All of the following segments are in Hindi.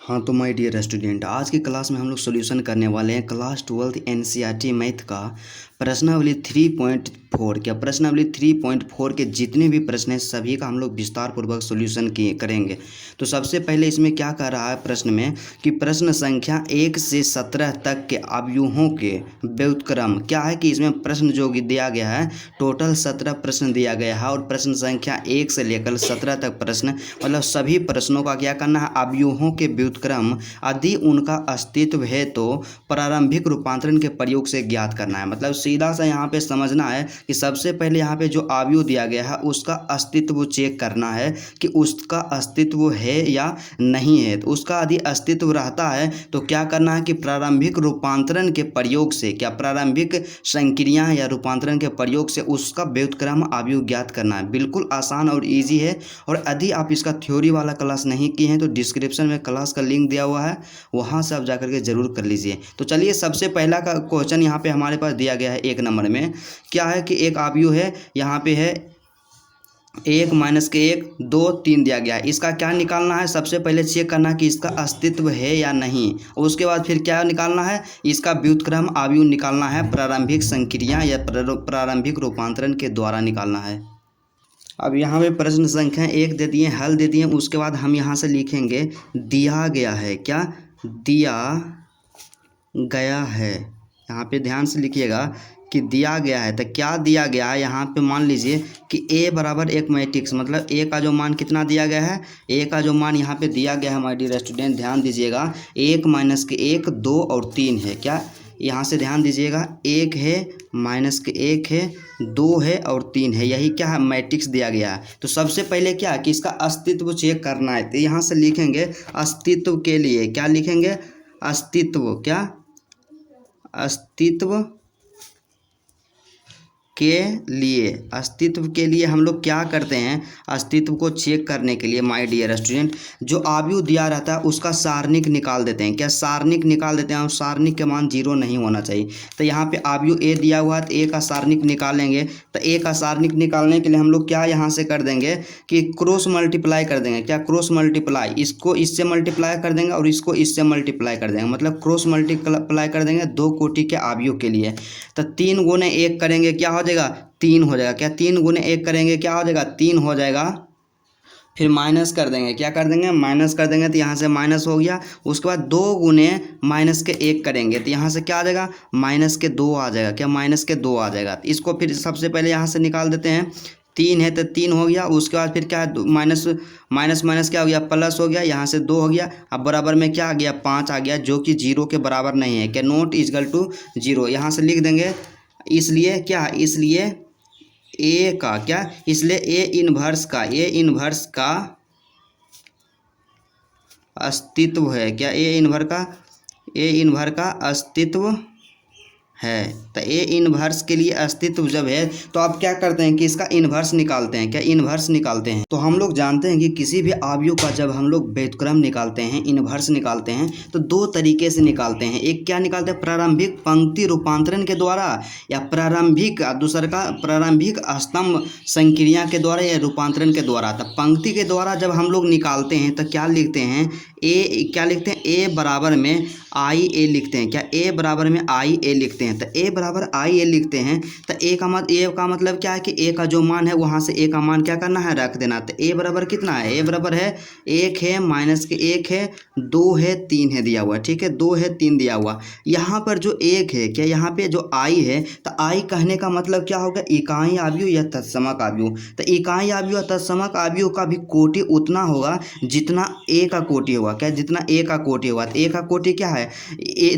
हाँ तो माय डियर स्टूडेंट, आज की क्लास में हम लोग सॉल्यूशन करने वाले हैं क्लास 12 एनसीईआरटी मैथ का प्रश्नावली 3.4। क्या प्रश्नावली 3.4 के जितने भी प्रश्न हैं सभी का हम लोग विस्तार पूर्वक सॉल्यूशन करेंगे। तो सबसे पहले इसमें क्या कह रहा है प्रश्न में कि प्रश्न संख्या 1 से 17 तक के अवयवों के व्युत्क्रम क्या है कि इसमें प्रश्न जो दिया गया है टोटल 17 प्रश्न दिया गया है और प्रश्न संख्या 1 से लेकर 17 तक प्रश्न मतलब सभी प्रश्नों का क्या करना है अवयवों के व्युत्क्रम यदि उनका अस्तित्व है तो प्रारंभिक रूपांतरण के प्रयोग से ज्ञात करना है। मतलब सीधा सा यहाँ पे समझना है कि सबसे पहले यहाँ पे जो अवयव दिया गया है उसका अस्तित्व चेक करना है कि उसका अस्तित्व है या नहीं है। तो उसका यदि अस्तित्व रहता है तो क्या करना है कि प्रारंभिक रूपांतरण के प्रयोग से क्या प्रारंभिक संक्रिया या रूपांतरण के प्रयोग से उसका व्युत्क्रम अवयव ज्ञात करना है। बिल्कुल आसान और ईजी है। और यदि आप इसका थ्योरी वाला क्लास नहीं किए हैं तो डिस्क्रिप्शन में क्लास का लिंक दिया हुआ है, वहाँ से आप जाकर के जरूर कर लीजिए। तो चलिए सबसे पहला का क्वेश्चन यहाँ पे हमारे पास दिया गया है 1 नंबर में। क्या है कि एक अवयव है, यहाँ पे है 1 माइनस के 1 2 3 दिया गया है। इसका क्या निकालना है, सबसे पहले चेक करना है कि इसका अस्तित्व है या नहीं। और उसके बाद फिर क्या निकालना है, इसका व्युत्क्रम अवयव निकालना है प्रारंभिक संक्रिया या प्रारंभिक रूपांतरण के द्वारा निकालना है। अब यहाँ पे प्रश्न संख्या 1 दे दिए, हल दे दिए। उसके बाद हम यहाँ से लिखेंगे दिया गया है। क्या दिया गया है, यहाँ पे ध्यान से लिखिएगा कि दिया गया है। तो क्या दिया गया है, यहाँ पे मान लीजिए कि a बराबर एक मैट्रिक्स, मतलब a का जो मान कितना दिया गया है, a का जो मान यहाँ पे दिया गया है माय डियर स्टूडेंट, ध्यान दीजिएगा 1 माइनस के 1 2 और 3 है। क्या यहाँ से ध्यान दीजिएगा 1 है माइनस के 1 है 2 है और 3 है, यही क्या है मैट्रिक्स दिया गया है। तो सबसे पहले क्या है कि इसका अस्तित्व चेक करना है। तो यहाँ से लिखेंगे अस्तित्व के लिए, क्या लिखेंगे अस्तित्व, क्या अस्तित्व के लिए, अस्तित्व के लिए हम लोग क्या करते हैं, अस्तित्व को चेक करने के लिए माय डियर स्टूडेंट जो अवयव दिया रहता है उसका सारणिक निकाल देते हैं। क्या सारणिक निकाल देते हैं, और सारणिक के मान 0 नहीं होना चाहिए। तो यहाँ पे अवयव a दिया हुआ है तो a का सारणिक निकालेंगे। तो a का सारणिक निकालने के लिए हम लोग क्या यहाँ से कर देंगे कि क्रॉस मल्टीप्लाई कर देंगे। क्या क्रॉस मल्टीप्लाई, इसको इससे मल्टीप्लाई कर देंगे और इसको इससे मल्टीप्लाई कर देंगे, मतलब क्रॉस मल्टीप्लाई कर देंगे 2 कोटि के अवयव के लिए। तो 3 गुने 1 करेंगे क्या हो जाएगा 3 हो जाएगा। क्या 3 गुने 1 करेंगे क्या हो जाएगा 3 हो जाएगा। फिर माइनस कर देंगे, क्या कर देंगे माइनस कर देंगे, तो यहाँ से माइनस हो गया। उसके बाद 2 गुने माइनस के 1 करेंगे तो यहाँ से क्या आ जाएगा माइनस के 2 आ जाएगा। क्या माइनस के 2 आ जाएगा। तो इसको फिर सबसे पहले यहाँ से निकाल देते हैं। 3 है तो 3 हो गया। उसके बाद फिर क्या है माइनस माइनस माइनस क्या हो गया प्लस हो गया, यहाँ से 2 हो गया। अब बराबर में क्या आ गया 5 आ गया, जो कि 0 के बराबर नहीं है। क्या नॉट इजकल टू 0 यहाँ से लिख देंगे। इसलिए क्या, इसलिए ए का क्या, इसलिए ए इनवर्स का अस्तित्व है। क्या ए इनवर्स का अस्तित्व है। तो ए इनवर्स के लिए अस्तित्व जब है तो आप क्या करते हैं कि इसका इनवर्स निकालते हैं। क्या इनवर्स निकालते हैं। तो हम लोग जानते हैं कि किसी भी अवयव का जब हम लोग व्युत्क्रम निकालते हैं, इनवर्स निकालते हैं, तो 2 तरीके से निकालते हैं। एक क्या निकालते हैं प्रारंभिक पंक्ति रूपांतरण के द्वारा, या प्रारंभिक दूसरा का प्रारंभिक स्तंभ संक्रिया के द्वारा या रूपांतरण के द्वारा। तो पंक्ति के द्वारा जब हम लोग निकालते हैं तो क्या लिखते हैं ए, क्या लिखते हैं ए बराबर में आई ए लिखते हैं। क्या ए बराबर में आई ए लिखते हैं। तो ए बराबर आई ए लिखते हैं। तो ए का मतलब क्या है कि ए का जो मान है वहाँ से ए का मान क्या करना है रख देना। तो ए बराबर कितना है, ए बराबर है 1 है माइनस के 1 है 2 है 3 है दिया हुआ, ठीक है 2 है 3 दिया हुआ। यहाँ पर जो 1 है, क्या यहाँ पे जो आई है, तो आई कहने का मतलब क्या होगा इकाई अवयव या तत्समक अवयव। तो इकाई अवयव या तत्समक अवयव का भी कोटि उतना होगा जितना ए का कोटि होगा। क्या जितना ए का कोटि होगा। तो ए का कोटि क्या है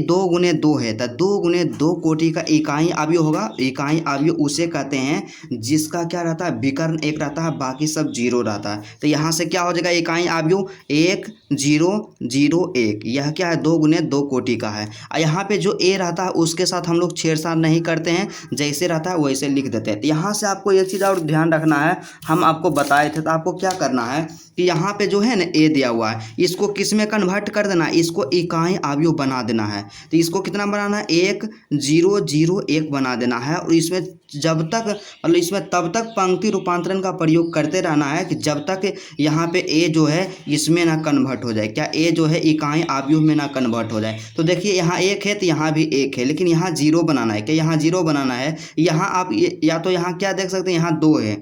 2 गुने 2 है। तो 2 गुने 2 कोटि का इकाई अवयव होगा। इकाई अवयव उसे कहते हैं जिसका क्या रहता है विकर्ण 1 रहता है, बाकी सब 0 रहता है। तो यहाँ से क्या हो जाएगा इकाई अवयव 1 0 0 1, यह क्या है 2 गुने 2 कोटि का है। और यहाँ पे जो ए रहता है उसके साथ हम लोग छेड़छाड़ नहीं करते हैं, जैसे रहता है वैसे लिख देते हैं। तो यहाँ से आपको एक चीज़ और ध्यान रखना है, हम आपको बताए थे। तो आपको क्या करना है कि यहाँ पे जो है ना ए दिया हुआ है, इसको किस में कन्वर्ट कर देना है, इसको इकाई अवयव बना देना है। तो इसको कितना बनाना है, 1 0 0 1 बना देना है। और इसमें जब तक मतलब इसमें तब तक पंक्ति रूपांतरण का प्रयोग करते रहना है कि जब तक यहाँ पे ए जो है इसमें ना कन्वर्ट हो जाए, क्या ए जो है इकाई अवयव में ना कन्वर्ट हो जाए। तो देखिए यहाँ 1 है तो यहाँ भी 1 है, लेकिन यहाँ 0 बनाना है, क्या यहाँ 0 बनाना है। यहाँ आप या तो यहाँ क्या देख सकते हैं, यहाँ 2 है,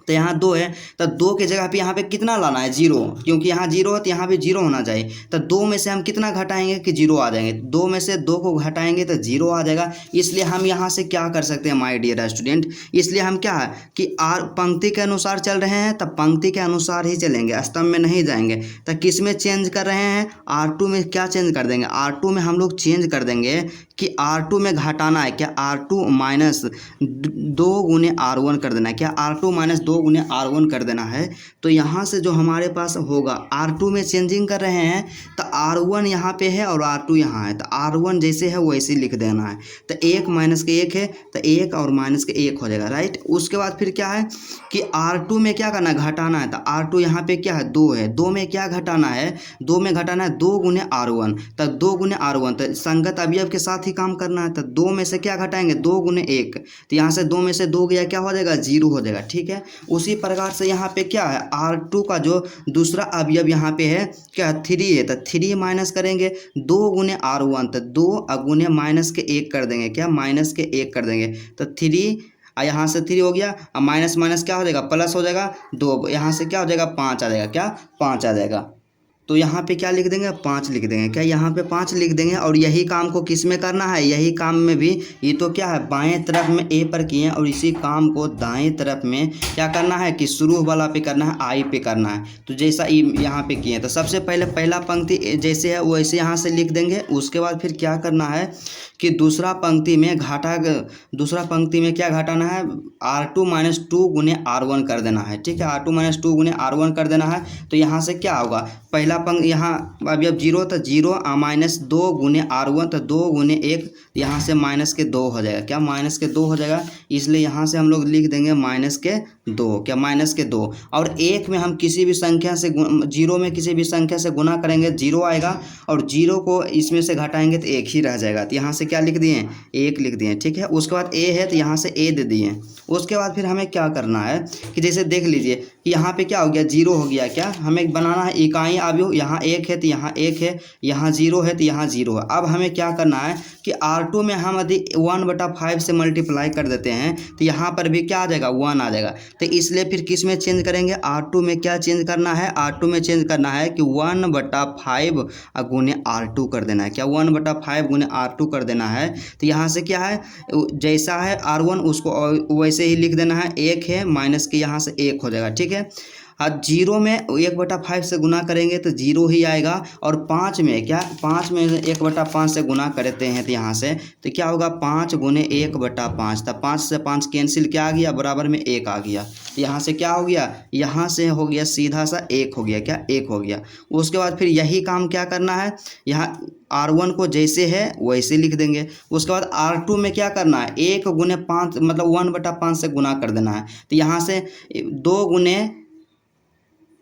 तो यहाँ 2 है, तो 2 की जगह पे यहाँ पे कितना लाना है, 0, क्योंकि यहाँ 0 है तो यहाँ भी 0 होना चाहिए। तो 2 में से हम कितना घटाएंगे कि 0 आ जाएंगे, 2 में से 2 को घटाएंगे तो 0 आ जाएगा। इसलिए हम यहाँ से क्या कर सकते हैं माय डियर स्टूडेंट, इसलिए हम क्या है कि पंक्ति के अनुसार चल रहे हैं, तब पंक्ति के अनुसार ही चलेंगे, स्तंभ में नहीं जाएंगे। तो किस में चेंज कर रहे हैं, R2 में क्या चेंज कर देंगे, R2 में हम लोग चेंज कर देंगे कि R2 में घटाना है, क्या R2 माइनस 2 गुने R1 कर देना है, क्या R2 माइनस 2 गुने R1 कर देना है। तो यहाँ से जो हमारे पास होगा, R2 में चेंजिंग कर रहे हैं तो R1 यहाँ पे है और R2 यहाँ है, तो R1 जैसे है वैसे लिख देना है। तो 1 माइनस के 1 है तो 1 और माइनस के 1 हो जाएगा, राइट। उसके बाद फिर क्या है कि R2 में क्या करना है, घटाना है। तो R2 यहाँ पे क्या है, 2 है, 2 में क्या घटाना है, 2 में घटाना है 2 गुने R1, तो 2 गुने R1, तो संगत अवयव के साथ ही काम करना है। तो 2 में से क्या घटाएंगे, 2 गुने 1, तो यहाँ से 2 में से 2 गया, क्या हो जाएगा, 0 हो जाएगा, ठीक है। उसी प्रकार से यहाँ पे क्या है, R2 का जो दूसरा अवयव यहाँ पे है क्या, 3 है, तो 3 माइनस करेंगे 2 गुने R1, तो 2 गुने माइनस के 1 कर देंगे, क्या माइनस के 1 कर देंगे, तो 3 यहाँ से 3 हो गया, माइनस माइनस क्या हो जाएगा, प्लस हो जाएगा 2, यहाँ से क्या हो जाएगा, 5 आ जाएगा, क्या 5 आ जाएगा। तो यहाँ पे क्या लिख देंगे, 5 लिख देंगे, क्या यहाँ पे 5 लिख देंगे। और यही काम को किस में करना है, यही काम में भी ये तो क्या है बाएं तरफ में ए पर किए हैं, और इसी काम को दाएं तरफ में क्या करना है कि शुरू वाला पे करना है, आई पे करना है। तो जैसा यहाँ पे किए तो सबसे पहले पहला पंक्ति जैसे है वैसे यहाँ से लिख देंगे। उसके बाद फिर क्या करना है कि दूसरा पंक्ति में क्या घटाना है, R2 माइनस 2 गुने R1 कर देना है, ठीक है, R2 माइनस 2 गुने R1 कर देना है। तो यहाँ से क्या होगा, पहला पंक्ति यहाँ अवयव 0 तो 0 माइनस 2 गुने R1, तो 2 गुने 1, यहाँ से माइनस के 2 हो जाएगा, क्या माइनस के 2 हो जाएगा। इसलिए यहाँ से हम लोग लिख देंगे माइनस के 2, क्या माइनस के 2। और 1 में हम किसी भी संख्या से 0 में किसी भी संख्या से गुना करेंगे 0 आएगा, और 0 को इसमें से घटाएंगे तो 1 ही रह जाएगा। तो यहाँ से क्या लिख दिए, 1 लिख दिए, ठीक है। उसके बाद a है तो यहाँ से a दे दिए। उसके बाद फिर हमें क्या करना है कि जैसे देख लीजिए कि यहाँ पे क्या हो गया, 0 हो गया, क्या हमें बनाना है इकाई अवयव, यहाँ 1 है तो यहाँ 1 है, यहाँ 0 है तो यहाँ 0 है। अब हमें क्या करना है कि R2 में हम यदि 1/5 से मल्टीप्लाई कर देते हैं तो यहाँ पर भी क्या आ जाएगा, 1 आ जाएगा। तो इसलिए फिर किस में चेंज करेंगे, R2 में क्या चेंज करना है, R2 में चेंज करना है कि 1/5 गुने R2 कर देना है, क्या 1/5 गुने R2 कर देना है। तो यहाँ से क्या है, जैसा है R1 उसको वैसे ही लिख देना है, 1 है माइनस के यहाँ से 1 हो जाएगा, ठीक है। अब 0 में 1/5 से गुना करेंगे तो 0 ही आएगा। और 5 में क्या, 5 में 1/5 से गुना करते हैं तो यहाँ से तो क्या होगा, 5 गुने 1/5, तो 5 से 5 कैंसिल, क्या आ गया, बराबर में 1 आ गया। यहाँ से क्या हो गया, यहाँ से हो गया सीधा सा 1 हो गया, क्या 1 हो गया। उसके बाद फिर यही काम क्या करना है, यहाँ R1 को जैसे है वैसे लिख देंगे। उसके बाद R2 में क्या करना है, 1 गुने 5 मतलब 1/5 से गुना कर देना है। तो यहाँ से 2 गुने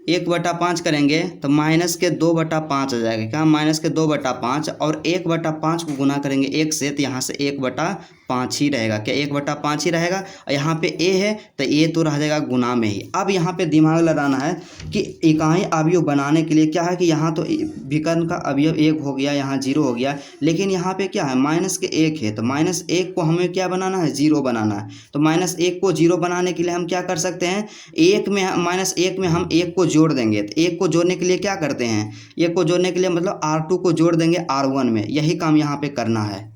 1/5 करेंगे तो माइनस के 2/5 आ जाएगा, क्या माइनस के 2/5, और 1/5 को गुना करेंगे 1 से तो यहाँ से 1/5 ही रहेगा, क्या 1/5 ही रहेगा। और यहाँ पे a है तो a तो रह जाएगा गुना में ही। अब यहाँ पे दिमाग लगाना है कि इकाई अवयव बनाने के लिए क्या है कि यहाँ तो विकर्ण का अवयव 1 हो गया, यहाँ 0 हो गया, लेकिन यहाँ पे क्या है माइनस के 1 है, तो माइनस 1 को हमें क्या बनाना है, 0 बनाना है। तो माइनस 1 को 0 बनाने के लिए हम क्या कर सकते हैं, माइनस 1 में हम 1 को जोड़ देंगे। तो 1 को जोड़ने के लिए क्या करते हैं, 1 को जोड़ने के लिए मतलब R2 को जोड़ देंगे R1 में, यही काम यहाँ पे करना है।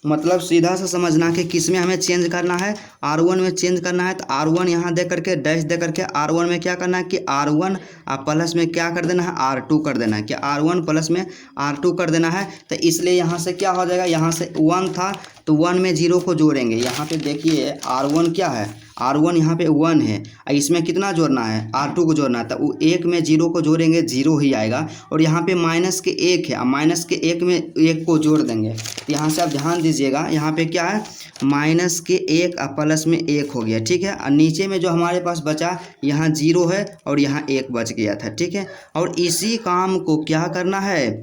मतलब सीधा सा समझना कि किस में हमें चेंज करना है, R1 में चेंज करना है। तो R1 यहाँ दे करके डैश दे करके R1 में क्या करना है कि R1 प्लस में क्या कर देना है, R2 कर देना है, कि R1 प्लस में R2 कर देना है। तो इसलिए यहाँ से क्या हो जाएगा, यहाँ से 1 था तो 1 में 0 को जोड़ेंगे। यहाँ पे देखिए R1 क्या है, R1 यहाँ पे 1 है, इसमें कितना जोड़ना है, R2 को जोड़ना है, तो वो 1 में 0 को जोड़ेंगे 0 ही आएगा। और यहाँ पे माइनस के 1 है, माइनस के 1 में 1 को जोड़ देंगे। तो यहाँ से आप ध्यान दीजिएगा, यहाँ पे क्या है, माइनस के 1 प्लस में 1 हो गया, ठीक है। और नीचे में जो हमारे पास बचा, यहाँ 0 है और यहाँ 1 बच गया था, ठीक है। और इसी काम को क्या करना है,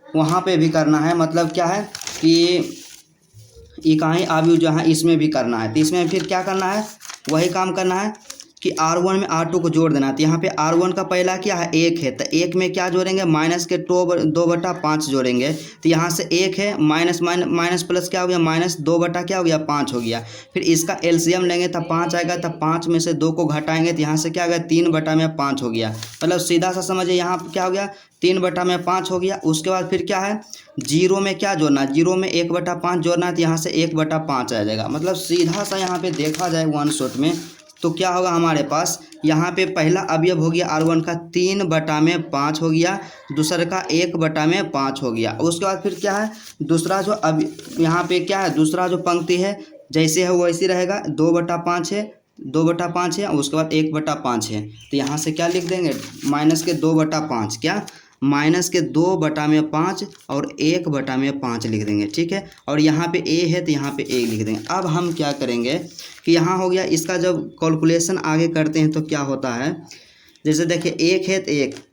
वहाँ पे भी करना है, मतलब क्या है कि इकाई अवयव जहाँ इसमें भी करना है। तो इसमें फिर क्या करना है, वही काम करना है कि R1 में R2 को जोड़ देना है। तो यहाँ पे R1 का पहला क्या है, 1 है, तो 1 में क्या जोड़ेंगे, माइनस के 2/5 जोड़ेंगे। तो यहाँ से 1 है, माइनस माइनस प्लस क्या हो गया, माइनस 2 क्या हो गया, 5 हो गया। फिर इसका एलसीएम लेंगे तो 5 आएगा, तो 5 में से 2 को घटाएंगे तो यहाँ से क्या आ गया, 3/5 हो गया। मतलब सीधा सा समझिए, यहाँ पर क्या हो गया, 3/5 हो गया। उसके बाद फिर क्या है, 0 में क्या जोड़ना है, 0 में 1/5 जोड़ना है, तो यहाँ से 1/5 आ जाएगा। मतलब सीधा सा यहाँ पे देखा जाए वन शॉट में, तो क्या होगा हमारे पास, यहाँ पे पहला अवयव हो गया R1 का 3/5 हो गया, दूसरे का 1/5 हो गया। उसके बाद फिर क्या है, दूसरा जो अब यहाँ पे क्या है, दूसरा जो पंक्ति है जैसे है वैसे रहेगा, 2/5 है, 2/5 है, उसके बाद 1/5 है। तो यहाँ से क्या लिख देंगे, माइनस के 2/5, क्या, माइनस के 2/5 और 1/5 लिख देंगे, ठीक है। और यहाँ पे a है तो यहाँ पे a लिख देंगे। अब हम क्या करेंगे कि यहाँ हो गया, इसका जब कैलकुलेशन आगे करते हैं तो क्या होता है, जैसे देखिए 1 है तो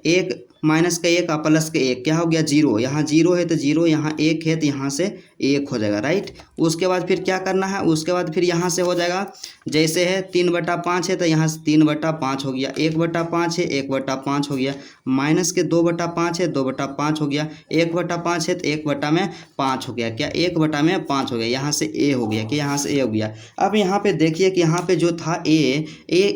1 माइनस का 1 प्लस के 1 क्या हो गया, 0, यहाँ 0 है तो 0, यहाँ 1 है तो यहाँ से 1 हो जाएगा, राइट। उसके बाद फिर क्या करना है, उसके बाद फिर यहाँ से हो जाएगा, जैसे है 3/5 है तो यहाँ से 3/5 हो गया, 1/5 है 1/5 हो गया, माइनस के 2/5 है 2/5 हो गया, 1/5 है तो 1/5 हो गया, क्या 1/5 हो गया, यहाँ से a हो गया, कि यहाँ से a हो गया। अब यहाँ पे देखिए कि यहाँ पे जो था a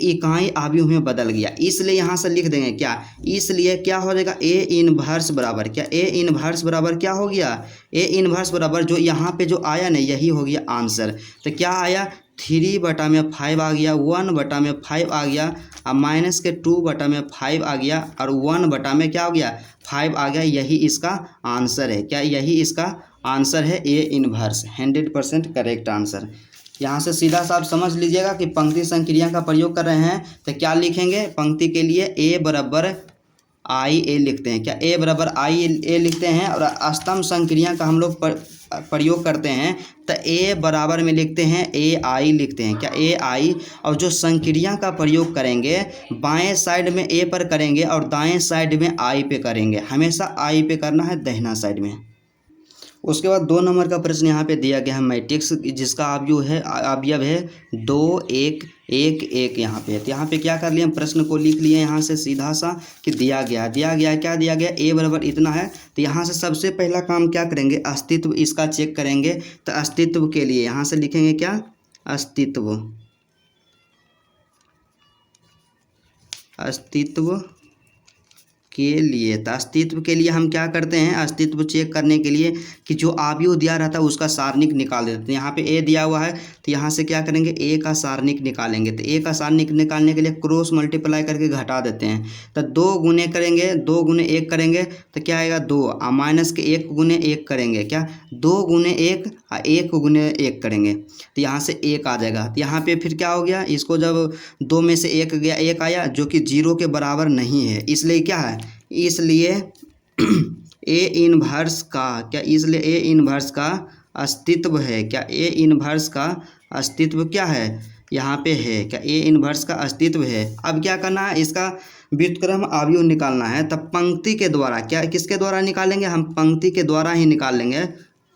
इकाई अवयव में बदल गया, इसलिए यहाँ से लिख देंगे क्या, इसलिए क्या हो जाएगा, a इनवर्स बराबर क्या, a इनवर्स बराबर क्या हो गया, a इनवर्स बराबर जो यहाँ पे जो आया ना, यही हो गया आंसर। तो क्या आया, 3/5 आ गया, 1/5 आ गया, अब माइनस के 2/5 आ गया, और 1 क्या हो गया, 5 आ गया। यही इसका आंसर है, क्या यही इसका आंसर है, a इनवर्स, 100% करेक्ट आंसर। यहाँ से सीधा सा आप समझ लीजिएगा कि पंक्ति संक्रिया का प्रयोग कर रहे हैं तो क्या लिखेंगे, पंक्ति के लिए a बराबर आई ए लिखते हैं, क्या a बराबर आई ए लिखते हैं। और स्तंभ संक्रिया का हम लोग प्रयोग करते हैं तो a बराबर में लिखते हैं ए आई लिखते हैं, क्या ए आई। और जो संक्रिया का प्रयोग करेंगे बाएं साइड में a पर करेंगे और दाएं साइड में आई पे करेंगे, हमेशा आई पे करना है दाहिना साइड में। उसके बाद 2 नंबर का प्रश्न यहाँ पे दिया गया है, मैट्रिक्स जिसका अवयव है 2 1 1 1 यहाँ पे है। तो यहाँ पे क्या कर लिए, हम प्रश्न को लिख लिए यहाँ से सीधा सा कि दिया गया क्या दिया गया, a बराबर इतना है। तो यहाँ से सबसे पहला काम क्या करेंगे, अस्तित्व इसका चेक करेंगे। तो अस्तित्व के लिए यहाँ से लिखेंगे क्या, अस्तित्व के लिए। तो अस्तित्व के लिए हम क्या करते हैं, अस्तित्व चेक करने के लिए कि जो अवयव दिया रहता है उसका सारणिक निकाल देते हैं। यहाँ पे a दिया हुआ है तो यहाँ से क्या करेंगे, a का सारणिक निकालेंगे। तो a का सारणिक निकालने के लिए क्रॉस मल्टीप्लाई करके घटा देते हैं। तो 2 गुने करेंगे, 2 गुने 1 करेंगे तो क्या आएगा 2, माइनस के 1 गुने 1 करेंगे, क्या 2 गुने 1 1 गुने 1 करेंगे तो यहाँ से 1 आ जाएगा। तो यहाँ पे फिर क्या हो गया, इसको जब 2 में से 1 गया 1 आया जो कि 0 के बराबर नहीं है, इसलिए क्या है, इसलिए a इनवर्स का क्या, इसलिए a इनवर्स का अस्तित्व है, क्या a इनवर्स का अस्तित्व क्या है, यहाँ पे है, क्या a इनवर्स का अस्तित्व है। अब क्या करना है, इसका व्युत्क्रम अवयव निकालना है। तब पंक्ति के द्वारा, क्या किसके द्वारा निकालेंगे, हम पंक्ति के द्वारा ही निकाल लेंगे,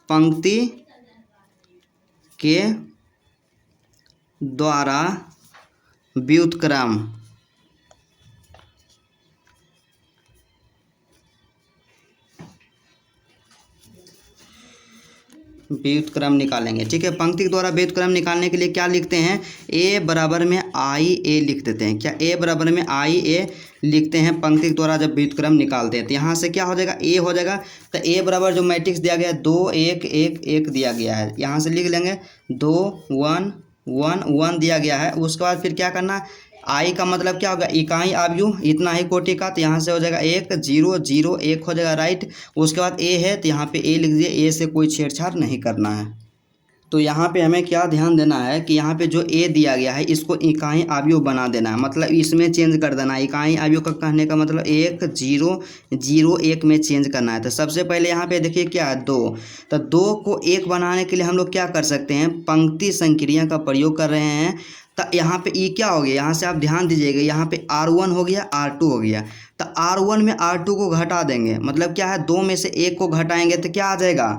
पंक्ति के द्वारा व्युत्क्रम निकालेंगे, ठीक है। पंक्ति के द्वारा व्युत्क्रम निकालने के लिए क्या लिखते हैं, a बराबर में आई ए लिख देते हैं, क्या a बराबर में आई ए लिखते हैं। पंक्ति के द्वारा जब व्युत्क्रम निकालते हैं तो यहाँ से क्या हो जाएगा, a हो जाएगा। तो a बराबर जो मैट्रिक्स दिया गया है 2 1 1 1 दिया गया है, यहाँ से लिख लेंगे 2 1 1 1 दिया गया है। उसके बाद फिर क्या करना, आई का मतलब क्या होगा, इकाई अवयव इतना ही कोटि का, तो यहाँ से हो जाएगा 1 0 0 1 हो जाएगा, राइट। उसके बाद a है तो यहाँ पे a लिख दिए, a से कोई छेड़छाड़ नहीं करना है। तो यहाँ पे हमें क्या ध्यान देना है कि यहाँ पे जो ए दिया गया है इसको इकाई अवयव बना देना है, मतलब इसमें चेंज कर देना है। इकाई अवयव का कहने का मतलब 1 0 0 1 में चेंज करना है। तो सबसे पहले यहाँ पे देखिए क्या है 2, तो 2 को 1 बनाने के लिए हम लोग क्या कर सकते हैं, पंक्ति संक्रिया का प्रयोग कर रहे हैं। तो यहाँ पे ई क्या हो गया, यहाँ से आप ध्यान दीजिएगा, यहाँ पे R1 हो गया R2 हो गया। तो R1 में R2 को घटा देंगे, मतलब क्या है 2 में से 1 को घटाएंगे तो क्या आ जाएगा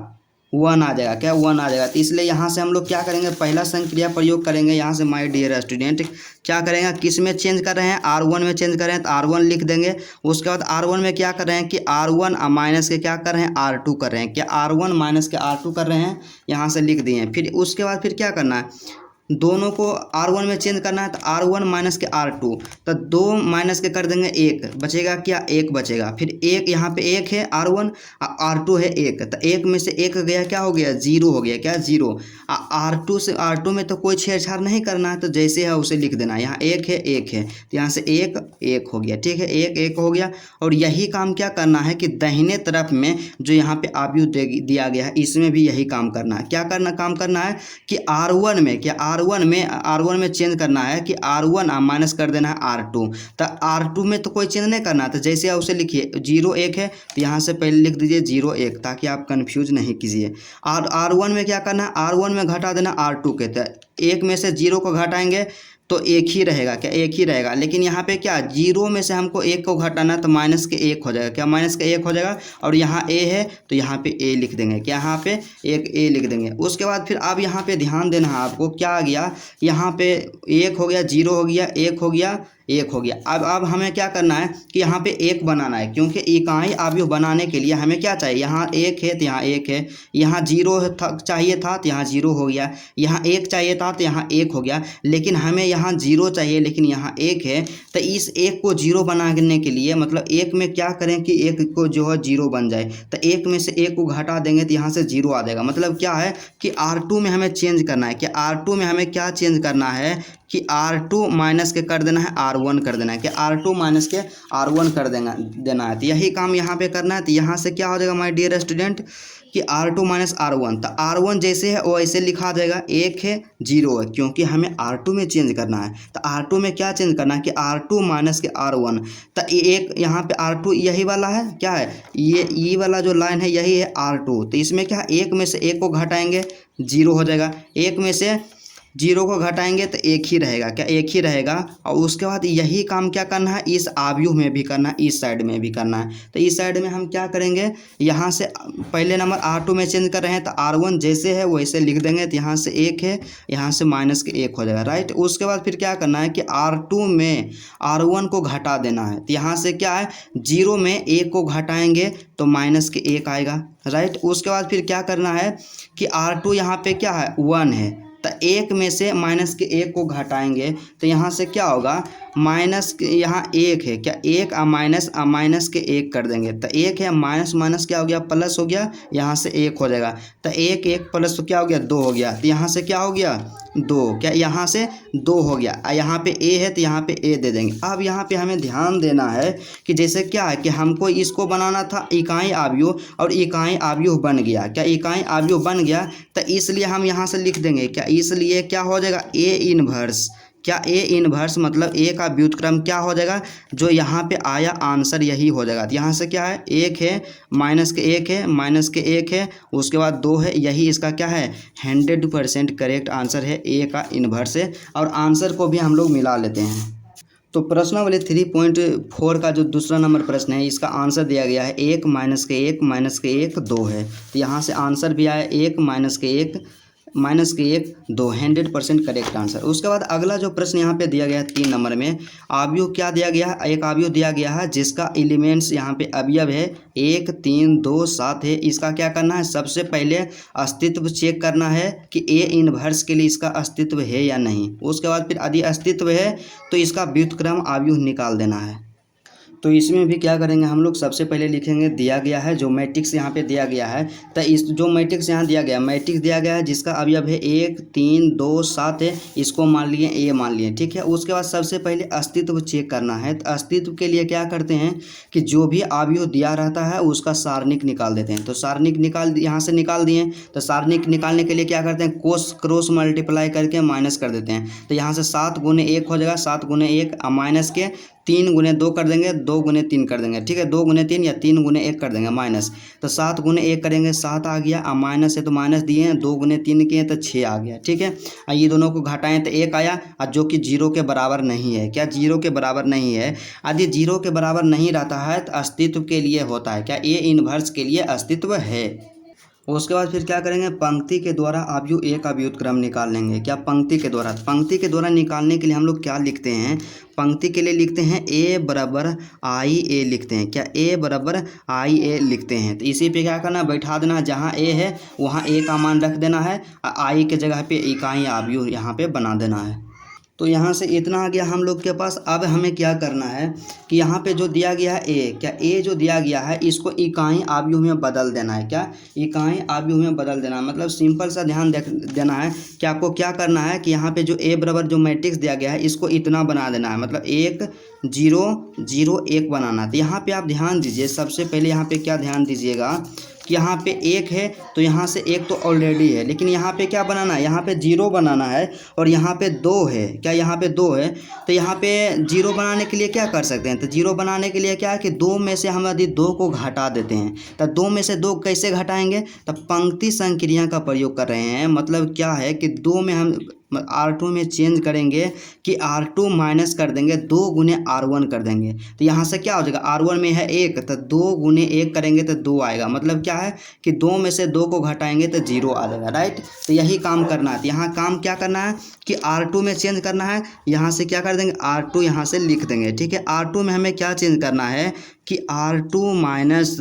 1 आ जाएगा। क्या 1 आ जाएगा। तो इसलिए यहाँ से हम लोग क्या करेंगे, पहला संक्रिया प्रयोग करेंगे। यहाँ से माय डियर स्टूडेंट क्या करेंगे, किस में चेंज कर रहे हैं, R1 में चेंज कर रहे हैं तो R1 लिख देंगे। उसके बाद R1 में क्या कर रहे हैं कि R1 माइनस के क्या कर रहे हैं R2 कर रहे हैं, क्या R1 माइनस के R2 कर रहे हैं, यहाँ से लिख दिए। फिर उसके बाद फिर क्या करना है, दोनों को R1 में चेंज करना है तो R1 माइनस के R2, तो 2 माइनस के कर देंगे 1, बचेगा क्या 1 बचेगा। फिर 1 यहाँ पे 1 है R1 R2 है 1, तो 1 में से 1 गया क्या हो गया 0 हो गया, क्या 0। R2 से R2 में तो कोई छेड़छाड़ नहीं करना है, तो जैसे है उसे लिख देना है। यहाँ 1 है 1 है तो यहाँ से 1 1 हो गया, ठीक है 1 1 हो गया। और यही काम क्या करना है कि दाहिने तरफ में जो यहाँ पे अवयव दिया गया है इसमें भी यही काम करना है। क्या काम करना है कि R1 में क्या R1 में चेंज करना है कि R1 माइनस कर देना है R2, तो R2 में तो कोई चेंज नहीं करना है, तो जैसे उसे लिखिए 0 1 है तो यहाँ से पहले लिख दीजिए 0 1 ताकि आप कंफ्यूज नहीं कीजिए। और R1 में क्या करना है, R1 में घटा देना R2 के, तो 1 में से 0 को घटाएंगे तो 1 ही रहेगा, क्या 1 ही रहेगा। लेकिन यहाँ पे क्या 0 में से हमको 1 को घटाना तो माइनस के 1 हो जाएगा, क्या माइनस के 1 हो जाएगा। और यहाँ a है तो यहाँ पे a लिख देंगे, क्या यहाँ पे एक a लिख देंगे। उसके बाद फिर अब यहाँ पे ध्यान देना है आपको, क्या आ गया यहाँ पे 1 हो गया 0 हो गया 1 हो गया 1 हो गया। अब हमें क्या करना है कि यहाँ पे 1 बनाना है, क्योंकि इकाई अवयव बनाने के लिए हमें क्या चाहिए, यहाँ 1 है तो यहाँ 1 है, यहाँ 0 चाहिए था तो यहाँ 0 हो गया, यहाँ 1 चाहिए था तो यहाँ 1 हो गया। लेकिन हमें यहाँ 0 चाहिए लेकिन यहाँ 1 है, तो इस 1 को 0 बनाने के लिए मतलब 1 में क्या करें कि 1 को जो है 0 बन जाए, तो 1 में से 1 को घटा देंगे तो यहाँ से 0 आ जाएगा। मतलब क्या है कि R2 में हमें चेंज करना है, कि R2 में हमें क्या चेंज करना है कि R2 माइनस के कर देना है R1 कर देना है, कि R2 माइनस के R1 कर देना है। तो यही काम यहाँ पे करना है। तो यहाँ से क्या हो जाएगा माय डियर स्टूडेंट कि R2 माइनस R1, तो R1 जैसे है वैसे लिखा जाएगा, 1 है 0 है, क्योंकि हमें R2 में चेंज करना है। तो R2 में क्या चेंज करना है कि R2 माइनस के R1, तो एक यहाँ पे R2 यही वाला है, क्या है ये वाला जो लाइन है यही है R2। तो इसमें क्या 1 में से 1 को घटाएंगे 0 हो जाएगा, 1 में से 0 को घटाएंगे तो 1 ही रहेगा, क्या 1 ही रहेगा। और उसके बाद यही काम क्या करना है इस अवयव में भी करना है, इस साइड में भी करना है। तो इस साइड में हम क्या करेंगे, यहाँ से पहले नंबर R2 में चेंज कर रहे हैं तो R1 जैसे है वैसे लिख देंगे, तो यहाँ से 1 है यहाँ से माइनस के 1 हो जाएगा, राइट। उसके बाद फिर क्या करना है कि R2 में R1 को घटा देना है, तो यहाँ से क्या है 0 में 1 को घटाएंगे तो माइनस के 1 आएगा, राइट। उसके बाद फिर क्या करना है कि R2 यहाँ पे क्या है 1 है, तो 1 में से माइनस के 1 को घटाएंगे तो यहाँ से क्या होगा माइनस के, यहाँ 1 है क्या 1 माइनस के 1 कर देंगे, तो 1 है माइनस माइनस क्या हो गया प्लस हो गया, यहाँ से 1 हो जाएगा। तो 1 1 प्लस तो क्या हो गया 2 हो गया, तो यहाँ से क्या हो गया 2, क्या यहाँ से 2 हो गया। यहाँ पे a है तो यहाँ पे a दे देंगे। अब यहाँ पे हमें ध्यान देना है कि जैसे क्या है कि हमको इसको बनाना था इकाई अवयव, और इकाई अवयव बन गया, क्या इकाई अवयव बन गया, तो इसलिए हम यहाँ से लिख देंगे, क्या इसलिए क्या हो जाएगा a इनवर्स, क्या a इनवर्स मतलब a का व्युत्क्रम क्या हो जाएगा, जो यहाँ पे आया आंसर यही हो जाएगा। तो यहाँ से क्या है 1 है माइनस के 1 है माइनस के 1 है, उसके बाद 2 है, यही इसका क्या है 100% करेक्ट आंसर है, a का इनवर्स है। और आंसर को भी हम लोग मिला लेते हैं। तो प्रश्नावली 3.4 का जो दूसरा नंबर प्रश्न है इसका आंसर दिया गया है 1 माइनस के 1 माइनस के 1 2 है। तो यहाँ से आंसर भी आया 1 माइनस के 1 2, 100% करेक्ट आंसर। उसके बाद अगला जो प्रश्न यहाँ पे दिया गया है 3 नंबर में, अवयव क्या दिया गया है, एक अवयव दिया गया है जिसका एलिमेंट्स यहाँ पे अवयव है 1 3 2 7 है। इसका क्या करना है, सबसे पहले अस्तित्व चेक करना है कि a इनवर्स के लिए इसका अस्तित्व है या नहीं। उसके बाद फिर यदि अस्तित्व है तो इसका व्युत्क्रम अवयव निकाल देना है। तो इसमें भी क्या करेंगे हम लोग, सबसे पहले लिखेंगे दिया गया है जो मैट्रिक्स यहाँ पे दिया गया है, तो इस जो मैट्रिक्स यहाँ दिया गया, मैट्रिक्स दिया गया है जिसका अवयव है 1 3 2 7 है, इसको मान लिए ए मान लिए, ठीक है। उसके बाद सबसे पहले अस्तित्व चेक करना है। तो अस्तित्व के लिए क्या करते हैं कि जो भी अवयव दिया रहता है उसका सारणिक निकाल देते हैं। तो सारणिक यहाँ से निकाल दिए, तो सारणिक निकालने के लिए क्या करते हैं, क्रॉस मल्टीप्लाई करके माइनस कर देते हैं। तो यहाँ से 7 गुने 1 हो जाएगा, 7 गुने 1 माइनस के 3 गुने 2 कर देंगे, 2 गुने 3 कर देंगे, ठीक है। 2 गुने 3 या 3 गुने 1 कर देंगे माइनस, तो 7 गुने 1 करेंगे 7 आ गया, अब माइनस है तो माइनस दिए हैं, 2 गुने 3 किए तो 6 आ गया, ठीक है। ये दोनों को घटाएं तो 1 आया, और जो कि 0 के बराबर नहीं है। क्या 0 के बराबर नहीं है? यदि 0 के बराबर नहीं रहता है तो अस्तित्व के लिए होता है क्या, ए इनवर्स के लिए अस्तित्व है। उसके बाद फिर क्या करेंगे, पंक्ति के द्वारा अवयव ए का व्युत्क्रम निकाल लेंगे। क्या पंक्ति के द्वारा, पंक्ति के द्वारा निकालने के लिए हम लोग क्या लिखते हैं, पंक्ति के लिए लिखते हैं ए बराबर आई ए लिखते हैं। क्या ए बराबर आई ए लिखते हैं। तो इसी पे क्या करना है, बैठा देना है, जहाँ ए है वहाँ ए का मान रख देना है, आई के जगह पे इकाई अवयव यहाँ पे बना देना है। तो यहाँ से इतना आ गया हम लोग के पास। अब हमें क्या करना है कि यहाँ पे जो दिया गया है ए, क्या ए जो दिया गया है इसको इकाई अवयव में बदल देना है। क्या इकाई अवयव में बदल देना है, मतलब सिंपल सा ध्यान देना है कि आपको क्या करना है कि यहाँ पे जो ए बराबर जो मैट्रिक्स दिया गया है इसको इतना बना देना है, मतलब 1 0 0 1 बनाना है। तो यहाँ पे आप ध्यान दीजिए, सबसे पहले यहाँ पे क्या ध्यान दीजिएगा कि यहाँ पे 1 है तो यहाँ से 1 तो ऑलरेडी है, लेकिन यहाँ पे क्या बनाना है, यहाँ पे 0 बनाना है, और यहाँ पे 2 है। क्या यहाँ पे 2 है, तो यहाँ पे 0 बनाने के लिए क्या कर सकते हैं, तो 0 बनाने के लिए क्या है कि 2 में से हम यदि 2 को घटा देते हैं, तो 2 में से 2 कैसे घटाएंगे, तो पंक्ति संक्रिया का प्रयोग कर रहे हैं। मतलब क्या है कि 2 में हम R2 में चेंज करेंगे कि R2 माइनस कर देंगे, 2 गुने R1 कर देंगे। तो यहाँ से क्या हो जाएगा, R1 में है 1 तो 2 गुने 1 करेंगे तो 2 आएगा। मतलब क्या है कि 2 में से 2 को घटाएंगे तो 0 आ जाएगा, राइट। तो यही काम करना है। तो यहाँ काम क्या करना है कि R2 में चेंज करना है, यहाँ से क्या कर देंगे R2 यहाँ से लिख देंगे, ठीक है। R2 में हमें क्या चेंज करना है कि R2 माइनस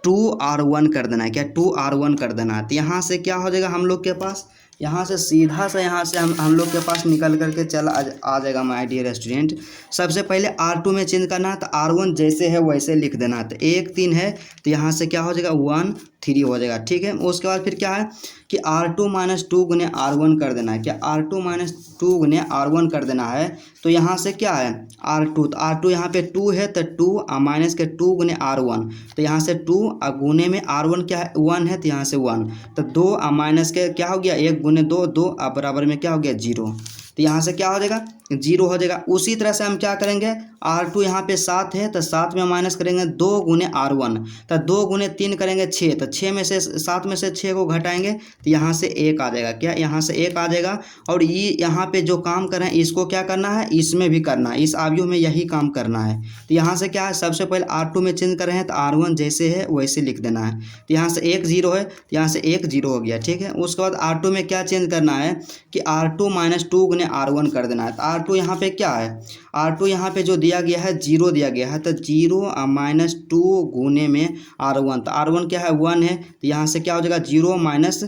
2R1 कर देना है। क्या 2R1 कर देना है। तो यहाँ से क्या हो जाएगा हम लोग के पास, यहाँ से सीधा सा यहाँ से हम लोग के पास निकल करके चल आ जाएगा माय डियर स्टूडेंट। सबसे पहले R2 में चेंज करना है, तो R1 जैसे है वैसे लिख देना है। तो 1 3 है तो यहाँ से क्या हो जाएगा 1 3 हो जाएगा, ठीक है। उसके बाद फिर क्या है कि R2 माइनस 2 गुने R1 कर देना है। क्या R2 माइनस 2 गुने R1 कर देना है। तो यहाँ से क्या है R2, तो R2 यहाँ पे 2 है तो 2 माइनस के 2 गुने R1, तो यहाँ से 2 गुने में R1 क्या है 1 है, तो यहाँ से 1, तो 2 माइनस के क्या हो गया 1 गुने 2 2 बराबर में क्या हो गया 0। तो यहाँ से क्या हो जाएगा 0 हो जाएगा। उसी तरह से हम क्या करेंगे, R2 यहाँ पे 7 है तो 7 में माइनस करेंगे 2 गुने R1, तो 2 गुने 3 करेंगे 6, तो 6 में से 7 में से 6 को घटाएंगे तो यहाँ से 1 आ जाएगा। क्या यहाँ से 1 आ जाएगा। और ये यहाँ पे जो काम कर रहे हैं इसको क्या करना है, इसमें भी करना है, इस अवयव में यही काम करना है। तो यहाँ से क्या है, सबसे पहले R2 में चेंज कर रहे हैं तो R1 जैसे है वैसे लिख देना है। तो यहाँ से 1 0 है तो यहाँ से 1 0 हो गया, ठीक है। उसके बाद R2 में क्या चेंज करना है कि R2 माइनस 2 गुने R1 कर देना है। तो R2 यहाँ पे क्या है, R2 यहाँ पे जो दिया गया है 0 दिया गया है, तो 0 माइनस 2 गुने में R1, तो R1 क्या है 1 है, तो यहाँ से क्या हो जाएगा 0 माइनस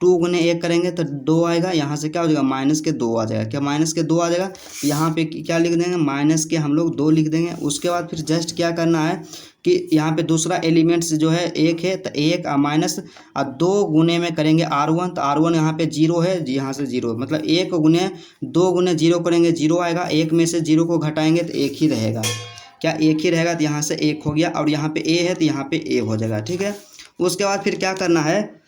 2 गुने 1 करेंगे तो 2 आएगा, यहाँ से क्या हो जाएगा माइनस के 2 आ जाएगा। क्या माइनस के 2 आ जाएगा। यहाँ पे क्या लिख देंगे, माइनस के हम लोग 2 लिख देंगे। उसके बाद फिर जस्ट क्या करना है कि यहाँ पे दूसरा एलिमेंट्स जो है 1 है, तो 1 माइनस 2 गुने में करेंगे R1, तो R1 यहाँ पे 0 है, यहाँ से 0, मतलब 1 गुने 2 गुने 0 करेंगे 0 आएगा, 1 में से 0 को घटाएंगे तो 1 ही रहेगा। क्या 1 ही रहेगा, तो यहाँ से 1 हो गया, और यहाँ पे A है तो यहाँ पे A हो जाएगा, ठीक है। उसके बाद फिर क्या करना है,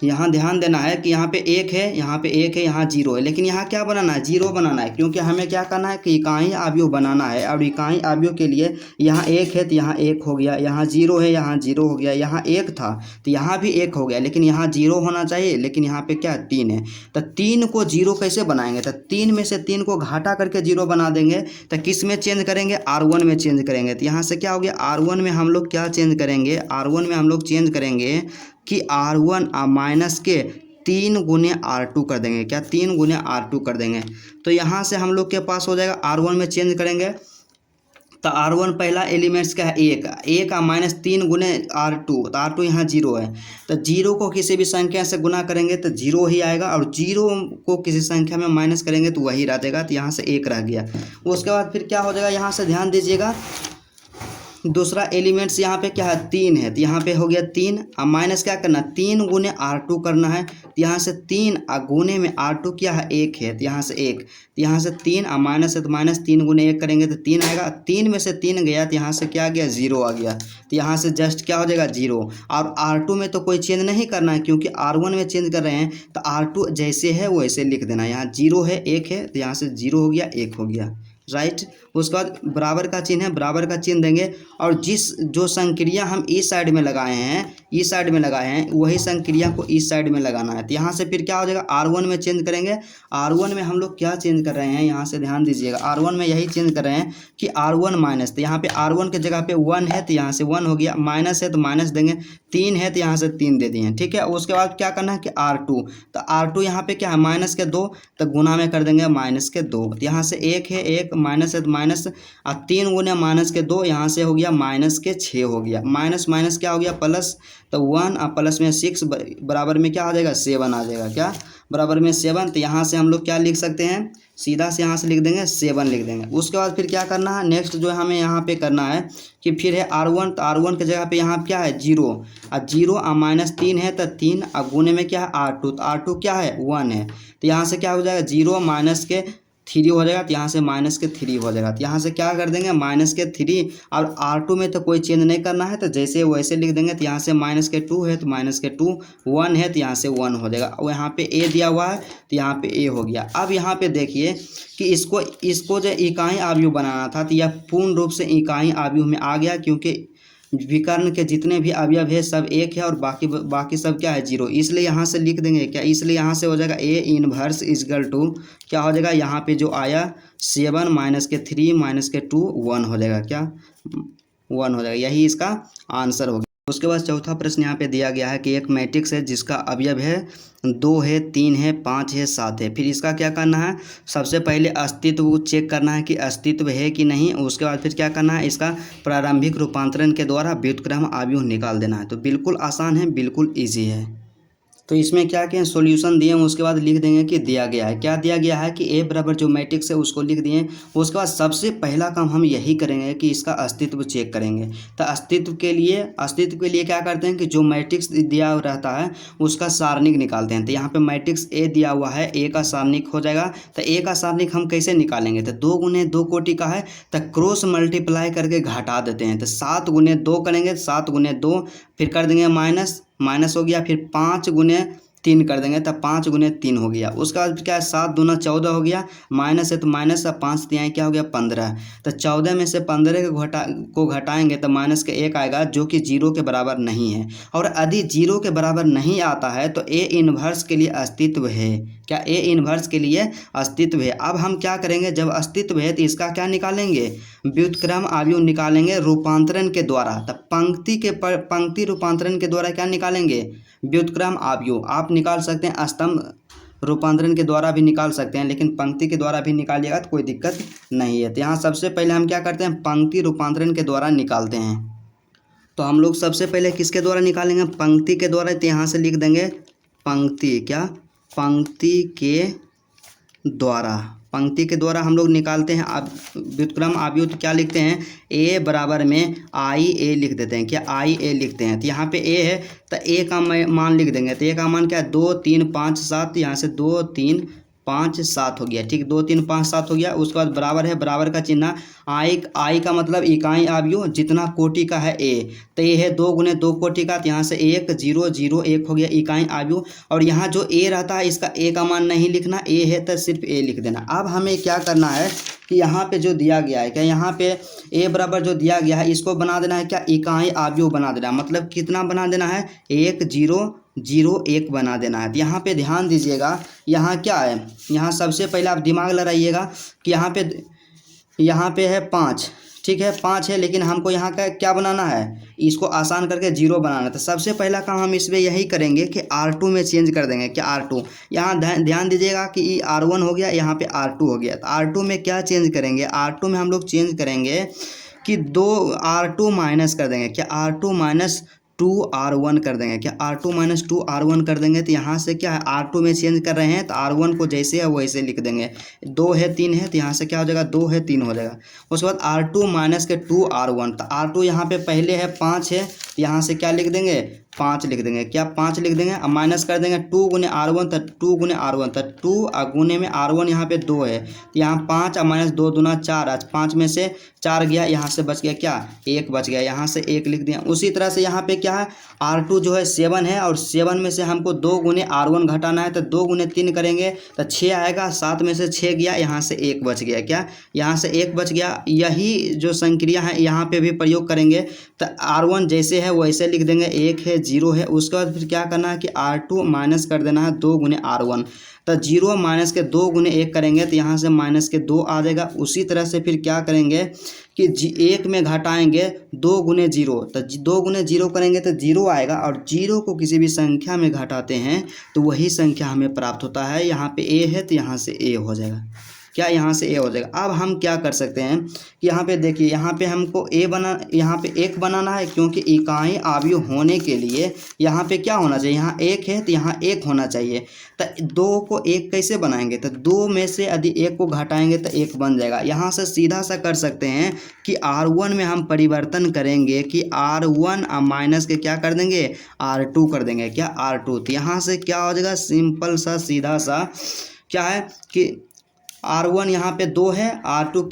यहाँ ध्यान देना है कि यहाँ पे 1 है, यहाँ पे 1 है, यहाँ 0 है, लेकिन यहाँ क्या बनाना है 0 बनाना है, क्योंकि हमें क्या करना है कि इकाई अवयव बनाना है। और इकाई अवयव के लिए यहाँ 1 है तो यहाँ 1 हो गया, यहाँ 0 है यहाँ 0 हो गया, यहाँ 1 था तो यहाँ भी 1 हो गया, लेकिन यहाँ 0 होना चाहिए, लेकिन यहाँ पे क्या 3 है। तो 3 को 0 कैसे बनाएंगे, तो 3 में से 3 को घटा करके 0 बना देंगे। तो किस में चेंज करेंगे, R1 में चेंज करेंगे। तो यहाँ से क्या हो गया, R1 में हम लोग क्या चेंज करेंगे, R1 में हम लोग चेंज करेंगे कि R1 माइनस के 3 गुने R2 कर देंगे। क्या 3 गुने R2 कर देंगे। तो यहाँ से हम लोग के पास हो जाएगा R1 में चेंज करेंगे, तो R1 पहला एलिमेंट्स का है 1 माइनस 3 गुने R2, तो R2 यहाँ 0 है, तो 0 को किसी भी संख्या से गुना करेंगे तो 0 ही आएगा, और 0 को किसी संख्या में माइनस करेंगे तो वही रह जाएगा, तो यहाँ से 1 रह गया। उसके बाद फिर क्या हो जाएगा, यहाँ से ध्यान दीजिएगा दूसरा एलिमेंट्स यहाँ पे क्या है 3 है, तो यहाँ पे हो गया 3। अब माइनस क्या करना 3 गुने R2 करना है, तो यहाँ से 3 गुने में R2 क्या है 1 है, तो यहाँ से 1, तो यहाँ से 3 और माइनस है तो माइनस 3 गुने 1 करेंगे तो 3 आएगा। 3 में से 3 गया तो यहाँ से क्या आ गया 0 आ गया, तो यहाँ से जस्ट क्या हो जाएगा 0। और R2 में तो कोई चेंज नहीं करना है क्योंकि R1 में चेंज कर रहे हैं, तो R2 जैसे है वैसे लिख देना। यहाँ 0 है 1 है, तो यहाँ से 0 हो गया 1 हो गया, राइट। उसके बाद बराबर का चिन्ह है, बराबर का चिन्ह देंगे और जो संक्रिया हम इस साइड में लगाए हैं, इस साइड में लगाए हैं, वही संक्रिया को इस साइड में लगाना है। तो यहाँ से फिर क्या हो जाएगा R1 में चेंज करेंगे। R1 में हम लोग क्या चेंज कर रहे हैं, यहाँ से ध्यान दीजिएगा, R1 में यही चेंज कर रहे हैं कि R1 माइनस, तो यहाँ पे R1 के जगह पे 1 है तो यहाँ से 1 हो गया, माइनस है तो माइनस देंगे, 3 है तो यहाँ से 3 दे दिए, ठीक है। उसके बाद क्या करना है कि R2, तो R2 यहाँ पे क्या है माइनस के 2, तो गुना में कर देंगे माइनस के 2, तो यहाँ से 1 है 1, माइनस है तो माइनस, और 3 गुने माइनस के 2, यहाँ से हो गया माइनस के 6 हो गया, माइनस माइनस क्या हो गया प्लस, तो 1 और प्लस में 6 बराबर में क्या आ जाएगा 7 आ जाएगा, क्या बराबर में 7। तो यहाँ से हम लोग क्या लिख सकते हैं, सीधा से यहाँ से लिख देंगे 7 लिख देंगे। उसके बाद फिर क्या करना है, नेक्स्ट जो हमें यहाँ पे करना है कि फिर है R1, तो R1 के जगह पे यहाँ क्या है 0, और 0 और माइनस 3 है तो 3, और गुने में क्या है R2, तो R2 क्या है 1 है, तो यहाँ से क्या हो जाएगा 0 माइनस के 3 हो जाएगा, तो यहाँ से माइनस के 3 हो जाएगा, तो यहाँ से क्या कर देंगे माइनस के 3। और R2 में तो कोई चेंज नहीं करना है, तो जैसे वैसे लिख देंगे। तो यहाँ से माइनस के 2 है तो माइनस के 2, 1 है तो यहाँ से 1 हो जाएगा, और यहाँ पे A दिया हुआ है तो यहाँ पे A हो गया। अब यहाँ पे देखिए कि इसको जो इकाई आव्यूह बनाना था, तो यह पूर्ण रूप से इकाई आव्यूह में आ गया, क्योंकि विकर्ण के जितने भी अवयव है सब 1 है और बाकी सब क्या है 0, इसलिए यहाँ से लिख देंगे क्या, इसलिए यहाँ से हो जाएगा A इनवर्स इजगल टू क्या हो जाएगा, यहाँ पे जो आया 7 माइनस के 3 माइनस के 2 1 हो जाएगा, क्या 1 हो जाएगा, यही इसका आंसर हो गया। उसके बाद चौथा प्रश्न यहाँ पे दिया गया है कि एक मैट्रिक्स है जिसका अवयव है 2 है 3 है 5 है 7 है। फिर इसका क्या करना है, सबसे पहले अस्तित्व चेक करना है कि अस्तित्व है कि नहीं। उसके बाद फिर क्या करना है, इसका प्रारंभिक रूपांतरण के द्वारा व्युत्क्रम आव्यूह निकाल देना है। तो बिल्कुल आसान है, बिल्कुल ईजी है। तो इसमें क्या किए सॉल्यूशन दिए, उसके बाद लिख देंगे कि दिया गया है, क्या दिया गया है कि A बराबर जो मैट्रिक्स है उसको लिख दिए। उसके बाद सबसे पहला काम हम यही करेंगे कि इसका अस्तित्व चेक करेंगे। तो अस्तित्व के लिए क्या करते हैं कि जो मैट्रिक्स दिया रहता है उसका सारणिक निकालते हैं। तो यहाँ पे मैट्रिक्स A दिया हुआ है, A का सारणिक हो जाएगा। तो A का सारणिक हम कैसे निकालेंगे, तो 2 गुने 2 कोटि का है, तो क्रॉस मल्टीप्लाई करके घटा देते हैं। तो 7 गुने 2 करेंगे, 7 गुने 2 फिर कर देंगे माइनस हो गया, फिर 5 गुने 3 कर देंगे, तब 5 गुने 3 हो गया। उसके बाद क्या है 7 दूना 14 हो गया, माइनस है तो माइनस, अब 5 तिहाई क्या हो गया 15। तो 14 में से 15 को घटाएंगे तो माइनस के 1 आएगा, जो कि 0 के बराबर नहीं है। और यदि 0 के बराबर नहीं आता है तो A इन्वर्स के लिए अस्तित्व है, क्या A इन्वर्स के लिए अस्तित्व है। अब हम क्या करेंगे, जब अस्तित्व है तो इसका क्या निकालेंगे, व्युत्क्रम आव्यूह निकालेंगे रूपांतरण के द्वारा। तब पंक्ति रूपांतरण के द्वारा क्या निकालेंगे, व्युत्क्रम आव्यूह। आप निकाल सकते हैं स्तंभ रूपांतरण के द्वारा भी निकाल सकते हैं, लेकिन पंक्ति के द्वारा भी निकालिएगा तो कोई दिक्कत नहीं है। तो यहाँ सबसे पहले हम क्या करते हैं, पंक्ति रूपांतरण के द्वारा निकालते हैं। तो हम लोग सबसे पहले किसके द्वारा निकालेंगे, पंक्ति के द्वारा। तो यहाँ से लिख देंगे पंक्ति, क्या पंक्ति के द्वारा हम लोग निकालते हैं। अब व्युत्क्रम आव्यूह तो क्या लिखते हैं, A बराबर में IA लिख देते हैं, क्या IA लिखते हैं। तो यहाँ पे A है तो A का मान लिख देंगे। तो A का मान क्या है 2 3 5 7, यहाँ से 2 3 5 7 हो गया, ठीक 2 3 5 7 हो गया। उसके बाद बराबर है, बराबर का चिन्ह, आई का मतलब इकाई आव्यूह जितना कोटि का है A। तो ये है 2 गुने 2 कोटि का, तो यहाँ से 1 0 0 1 हो गया इकाई आव्यूह। और यहाँ जो A रहता है इसका A का मान नहीं लिखना, A है तो सिर्फ A लिख देना। अब हमें क्या करना है कि यहाँ पे जो दिया गया है, क्या यहाँ पे A बराबर जो दिया गया है इसको बना देना है, क्या इकाई आव्यूह बना देना है। मतलब कितना बना देना है, 1 0 0 1 बना देना है। यहाँ पे ध्यान दीजिएगा, यहाँ क्या है, यहाँ सबसे पहले आप दिमाग लगाइएगा कि यहाँ पे है 5, ठीक है 5 है, लेकिन हमको यहाँ का क्या बनाना है, इसको आसान करके 0 बनाना है। तो सबसे पहला काम हम इसमें यही करेंगे कि R2 में चेंज कर देंगे, क्या R2। यहाँ ध्यान दीजिएगा कि ये R1 हो गया, यहाँ पे R2 हो गया। तो R2 में क्या चेंज करेंगे, R2 में हम लोग चेंज करेंगे कि 2 R2 माइनस कर देंगे, क्या R2 माइनस 2r1 कर देंगे। क्या R2 माइनस 2r1 कर देंगे। तो यहाँ से क्या है R2 में चेंज कर रहे हैं तो R1 को जैसे है वैसे लिख देंगे। 2 है 3 है तो यहाँ से क्या हो जाएगा 2 है 3 हो जाएगा। उसके बाद R2 माइनस के 2r1, तो R2 यहाँ पे पहले है 5 है तो यहाँ से क्या लिख देंगे 5 लिख देंगे। क्या 5 लिख देंगे। अब माइनस कर देंगे 2 गुने R1, तो 2 गुने R1, तो 2 गुने में R1 यहाँ पे 2 है तो यहाँ 5 और माइनस 2 दूना 4, आज 5 में से 4 गया, यहाँ से बच गया क्या 1 बच गया, यहाँ से 1 लिख दिया। उसी तरह से यहाँ पे क्या है R2 जो है 7 है और 7 में से हमको 2 गुने R1 घटाना है तो 2 गुने 3 करेंगे तो 6 आएगा, 7 में से 6 गया, यहाँ से 1 बच गया। क्या यहाँ से 1 बच गया। यही जो संक्रिया है यहाँ पे भी प्रयोग करेंगे तो R1 जैसे है वैसे लिख देंगे। 1 है 0 है। उसके बाद फिर क्या करना है कि R2 माइनस कर देना है 2 गुने R1, तो 0 माइनस के 2 गुने 1 करेंगे तो यहाँ से माइनस के 2 आ जाएगा। उसी तरह से फिर क्या करेंगे कि 1 में घटाएंगे 2 गुने 0, तो 2 गुने 0 करेंगे तो 0 आएगा और 0 को किसी भी संख्या में घटाते हैं तो वही संख्या हमें प्राप्त होता है। यहाँ पे a है तो यहाँ से a हो जाएगा। क्या यहाँ से a हो जाएगा। अब हम क्या कर सकते हैं कि यहाँ पे देखिए यहाँ पे हमको यहाँ पे 1 बनाना है, क्योंकि इकाई अवयव होने के लिए यहाँ पे क्या होना चाहिए, यहाँ 1 है तो यहाँ 1 होना चाहिए। तो 2 को 1 कैसे बनाएंगे, तो 2 में से यदि 1 को घटाएंगे तो 1 बन जाएगा। यहाँ से सीधा सा कर सकते हैं कि R1 में हम परिवर्तन करेंगे कि R1 माइनस के क्या कर देंगे R2 कर देंगे। क्या R2, तो यहाँ से क्या हो जाएगा सिंपल सा सीधा सा क्या है कि R1 यहाँ पे 2 है, R2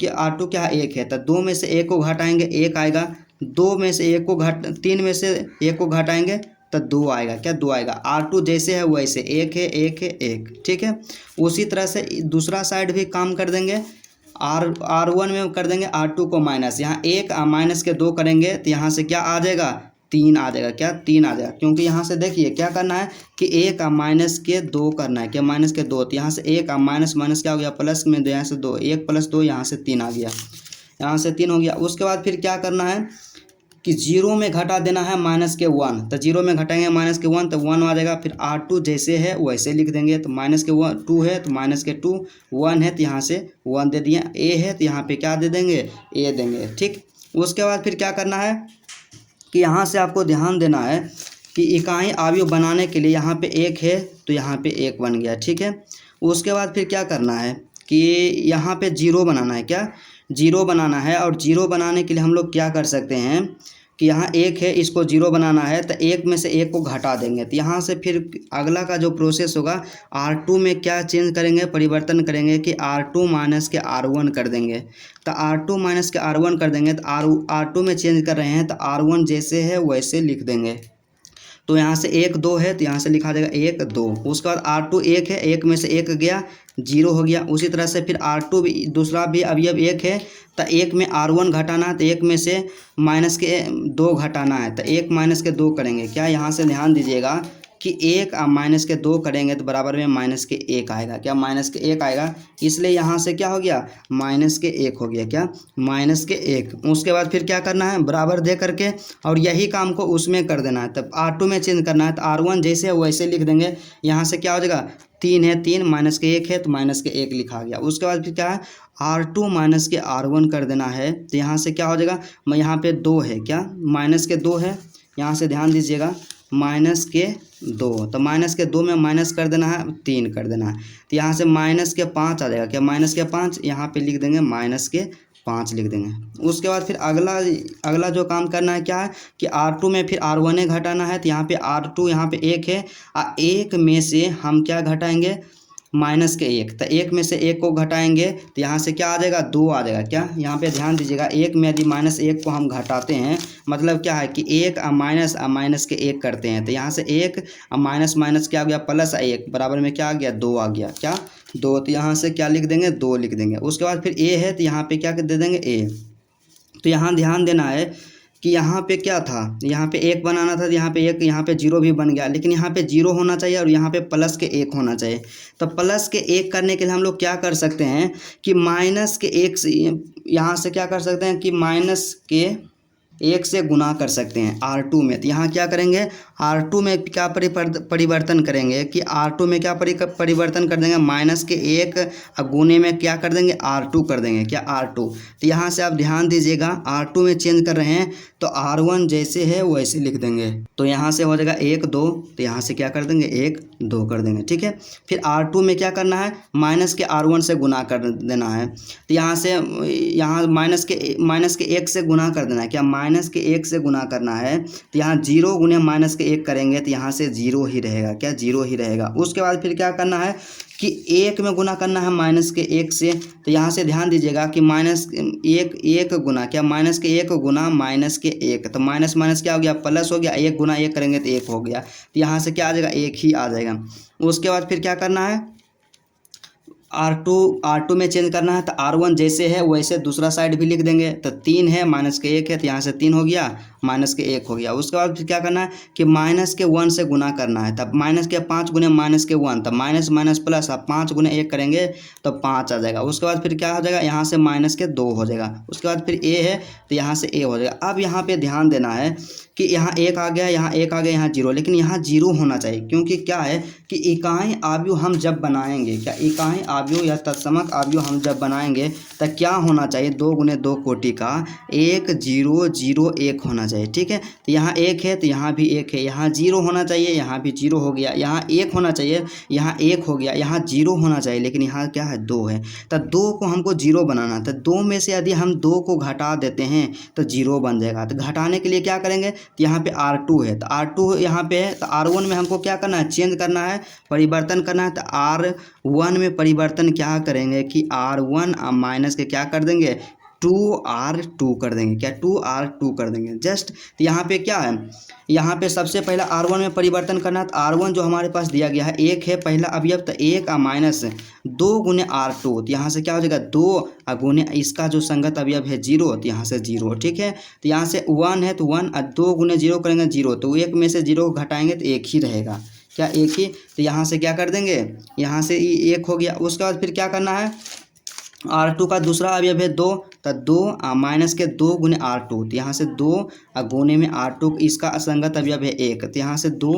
क्या है 1 है, तो 2 में से 1 को घटाएंगे 1 आएगा, 2 में से 1 को 3 में से 1 को घटाएंगे तो 2 आएगा। क्या 2 आएगा। R2 जैसे है वैसे 1 है 1 है 1, ठीक है। उसी तरह से दूसरा साइड भी काम कर देंगे। R1 में कर देंगे R2 को माइनस, यहाँ 1 माइनस के 2 करेंगे तो यहाँ से क्या आ जाएगा 3 आ जाएगा। क्या 3 आ जाएगा, क्योंकि यहाँ से देखिए क्या करना है कि 1 माइनस के 2 करना है। क्या माइनस के 2, तो यहाँ से 1 माइनस माइनस क्या हो गया प्लस में 2, यहाँ से 2, 1 प्लस 2 यहाँ से 3 आ गया, यहाँ से 3 हो गया। उसके बाद फिर क्या करना है कि 0 में घटा देना है माइनस के 1, तो 0 में घटाएंगे माइनस के 1 तो 1 आ जाएगा। फिर R2 जैसे है वैसे लिख देंगे, तो माइनस के 2 है तो माइनस के 2, 1 है तो यहाँ से 1 दे दिए, a है तो यहाँ पे क्या दे देंगे a देंगे, ठीक। उसके बाद फिर क्या करना है कि यहाँ से आपको ध्यान देना है कि इकाई अवयव बनाने के लिए यहाँ पे 1 है तो यहाँ पे 1 बन गया, ठीक है। उसके बाद फिर क्या करना है कि यहाँ पे 0 बनाना है। क्या 0 बनाना है, और 0 बनाने के लिए हम लोग क्या कर सकते हैं कि यहाँ 1 है इसको 0 बनाना है तो 1 में से 1 को घटा देंगे। तो यहाँ से फिर अगला का जो प्रोसेस होगा R2 में क्या चेंज करेंगे परिवर्तन करेंगे कि R2 माइनस के R1 कर देंगे। तो R2 माइनस के R1 कर देंगे तो R2 में चेंज कर रहे हैं तो R1 जैसे है वैसे लिख देंगे। तो यहाँ से 1 2 है तो यहाँ से लिखा जाएगा 1 2। उसके बाद R2 1 है, 1 में से 1 गया 0 हो गया। उसी तरह से फिर R2 भी दूसरा भी अवयव 1 है तो 1 में R1 घटाना है तो 1 में से माइनस के 2 घटाना है तो 1 माइनस के 2 करेंगे। क्या यहाँ से ध्यान दीजिएगा कि 1 माइनस के 2 करेंगे तो बराबर में माइनस के 1 आएगा। क्या माइनस के 1 आएगा, इसलिए यहाँ से क्या हो गया माइनस के 1 हो गया। क्या माइनस के 1। उसके बाद फिर क्या करना है बराबर दे करके और यही काम को उसमें कर देना है। तब R2 में चेंज करना है तो R1 जैसे है वैसे लिख देंगे। यहाँ से क्या हो जाएगा 3 है 3 माइनस के 1 है तो माइनस के 1 लिखा गया। उसके बाद फिर क्या है R2 माइनस के R1 कर देना है तो यहाँ से क्या हो जाएगा यहाँ पे 2 है। क्या माइनस के 2 है, यहाँ से ध्यान दीजिएगा माइनस के 2, तो माइनस के 2 में माइनस कर देना है 3 कर देना है तो यहाँ से माइनस के 5 आ जाएगा। क्या माइनस के 5, यहाँ पे लिख देंगे माइनस के 5 लिख देंगे। उसके बाद फिर अगला जो काम करना है क्या है कि R2 में फिर R1 घटाना है तो यहाँ पे R2 यहाँ पे 1 है, 1 में से हम क्या घटाएंगे माइनस के 1, तो 1 में से 1 को घटाएंगे तो यहाँ से क्या आ जाएगा 2 आ जाएगा। क्या यहाँ पे ध्यान दीजिएगा 1 में यदि माइनस 1 को हम घटाते हैं मतलब क्या है कि 1 माइनस के 1 करते हैं तो यहाँ से 1 माइनस माइनस क्या आ गया प्लस 1 बराबर में क्या आ गया 2 आ गया। क्या 2, तो यहाँ से क्या लिख देंगे 2 लिख देंगे। उसके बाद फिर a है तो यहाँ पे क्या दे देंगे a। तो यहाँ ध्यान देना है कि यहाँ पे क्या था, यहाँ पे 1 बनाना था तो यहाँ पे 1, यहाँ पे 0 भी बन गया, लेकिन यहाँ पे 0 होना चाहिए और यहाँ पे प्लस के 1 होना चाहिए। तो प्लस के 1 करने के लिए हम लोग क्या कर सकते हैं कि माइनस के 1 से यहाँ से क्या कर सकते हैं कि माइनस के 1 से गुना कर सकते हैं R2 में। तो यहाँ क्या करेंगे, R2 में क्या परिवर्तन करेंगे कि R2 में क्या परिवर्तन कर देंगे, माइनस के 1 गुने में क्या कर देंगे, R2 कर देंगे, क्या R2। तो यहाँ से आप ध्यान दीजिएगा, R2 में चेंज कर रहे हैं तो R1 जैसे है वैसे लिख देंगे। तो यहाँ से हो जाएगा 1 2, तो यहाँ से क्या कर देंगे 1 2 कर देंगे, ठीक है। फिर R2 में क्या करना है, माइनस के R1 से गुना कर देना है। तो यहाँ से यहाँ माइनस के 1 से गुना कर देना है, क्या माइनस के 1 से गुना करना है। तो यहाँ 0 गुने माइनस के 1 करेंगे तो यहाँ से 0 ही रहेगा, क्या 0 ही रहेगा। उसके बाद फिर क्या करना है कि 1 में गुना करना है माइनस के 1 से। तो यहाँ से ध्यान दीजिएगा कि माइनस 1 गुना, क्या माइनस के 1 गुना माइनस के 1, तो माइनस माइनस क्या हो गया, प्लस हो गया, 1 गुना 1 करेंगे तो 1 हो गया। तो यहाँ से क्या आ जाएगा, 1 ही आ जाएगा। उसके बाद फिर क्या करना है, R2 में चेंज करना है। तो R1 जैसे है वैसे दूसरा साइड भी लिख देंगे। तो 3 है माइनस के 1 है, तो यहाँ से 3 हो गया, माइनस के 1 हो गया। उसके बाद फिर क्या करना है कि माइनस के 1 से गुना करना है। तब माइनस के 5 गुने माइनस के 1, तब माइनस माइनस प्लस, अब 5 गुने 1 करेंगे तो 5 आ जाएगा। उसके बाद फिर क्या हो जाएगा, यहाँ से माइनस के 2 हो जाएगा। उसके बाद फिर A है तो यहाँ से A हो जाएगा। अब यहाँ पे ध्यान देना है कि यहाँ 1 आ गया, यहाँ 1 आ गया, यहाँ 0, लेकिन यहाँ 0 होना चाहिए, क्योंकि क्या है कि इकाई अवयव हम जब बनाएंगे, क्या इकाई अवयव या तत्समक अवयव हम जब बनाएंगे तो क्या होना चाहिए, 2 गुने 2 कोटि का 1 0 0 1 होना चाहिए, ठीक है। तो यहाँ 1 है तो यहाँ भी 1 है, यहाँ 0 होना चाहिए, यहाँ भी 0 हो गया, यहाँ 1 होना चाहिए, यहाँ 1 हो गया, यहाँ 0 होना चाहिए, लेकिन यहाँ क्या है 2 है। तो 2 को हमको 0 बनाना, तो 2 में से यदि हम 2 को घटा देते हैं तो 0 बन जाएगा। तो घटाने के लिए क्या करेंगे, तो यहाँ पे R2 है, तो R2 यहाँ पे है, तो R1 में हमको क्या करना है, चेंज करना है, परिवर्तन करना है। तो R1 में परिवर्तन क्या करेंगे कि R1 माइनस के क्या कर देंगे, 2R2 कर देंगे, क्या 2R2 कर देंगे जस्ट। तो यहाँ पे क्या है, यहाँ पे सबसे पहला R1 में परिवर्तन करना है। तो R1 जो हमारे पास दिया गया है 1 है पहला अवयव, तो 1 माइनस 2 गुने R2, तो यहाँ से क्या हो जाएगा 2 गुने इसका जो संगत अवयव है 0, तो यहाँ से 0, ठीक है। तो यहाँ से 1 है तो 1 और 2 गुने 0 करेंगे 0, तो 1 में से 0 को घटाएंगे तो 1 ही रहेगा, क्या 1 ही। तो यहाँ से क्या कर देंगे, यहाँ से 1 हो गया। उसके बाद फिर क्या करना है, R2 का दूसरा अवयव है 2, तो 2 माइनस के 2 गुने R2, तो यहाँ से 2 गुने में R2 इसका असंगत अवयव है 1, तो यहाँ से 2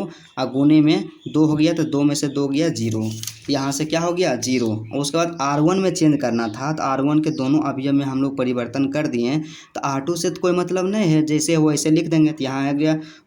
गुने में 2 हो गया, तो 2 में से 2 गया 0, यहाँ से क्या हो गया 0। उसके बाद R1 में चेंज करना था, तो R1 के दोनों अवयव में हम लोग परिवर्तन कर दिए हैं। तो R2 से तो कोई मतलब नहीं है, जैसे वो ऐसे लिख देंगे। तो यहाँ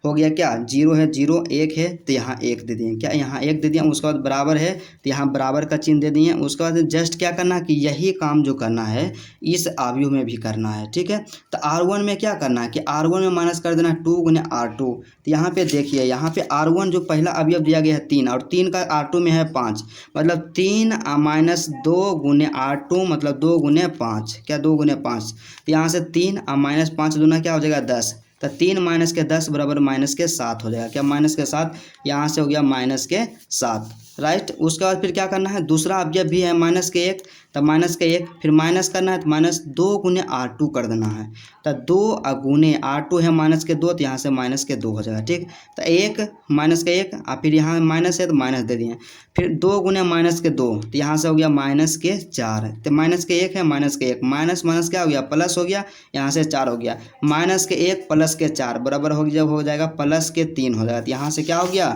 हो गया क्या 0 है 0, 1 है तो यहाँ 1 दे दिए, क्या यहाँ 1 दे दिया। उसके बाद बराबर है तो यहाँ बराबर का चिन्ह दे दिए। उसके बाद जस्ट क्या करना कि यही काम जो करना है इस अवयव में भी करना है, ठीक है। तो R1 में क्या करना है कि R1 में माइनस कर देना 2 गुने R2। तो यहाँ पे देखिए, यहाँ पे R1 जो पहला अवयव दिया गया है 3, और 3 का R2 में है 5, मतलब 3 माइनस 2 गुने R2, मतलब 2 गुने 5, क्या 2 गुने 5। तो यहाँ से 3 माइनस 5 दूना क्या हो जाएगा 10, तो 3 माइनस के 10 बराबर माइनस के 7 हो जाएगा, क्या माइनस के 7, यहाँ से हो गया माइनस के 7, राइट। उसके बाद फिर क्या करना है, दूसरा अवयव भी है माइनस के 1, तो माइनस के 1 फिर माइनस करना है, तो माइनस 2 गुने R2 कर देना है। तो 2 गुने R2 है माइनस के 2, तो यहाँ से माइनस के 2 हो जाएगा, ठीक। तो 1 माइनस के 1 और फिर यहाँ माइनस है तो माइनस दे दिए, फिर 2 गुने माइनस के 2, तो यहाँ से हो गया माइनस के 4, तो माइनस के 1 है माइनस के 1, माइनस माइनस क्या हो गया प्लस हो गया, यहाँ से 4 हो गया, माइनस के 1 प्लस के 4 बराबर हो जब हो जाएगा प्लस के 3 हो जाएगा। तो यहाँ से क्या हो गया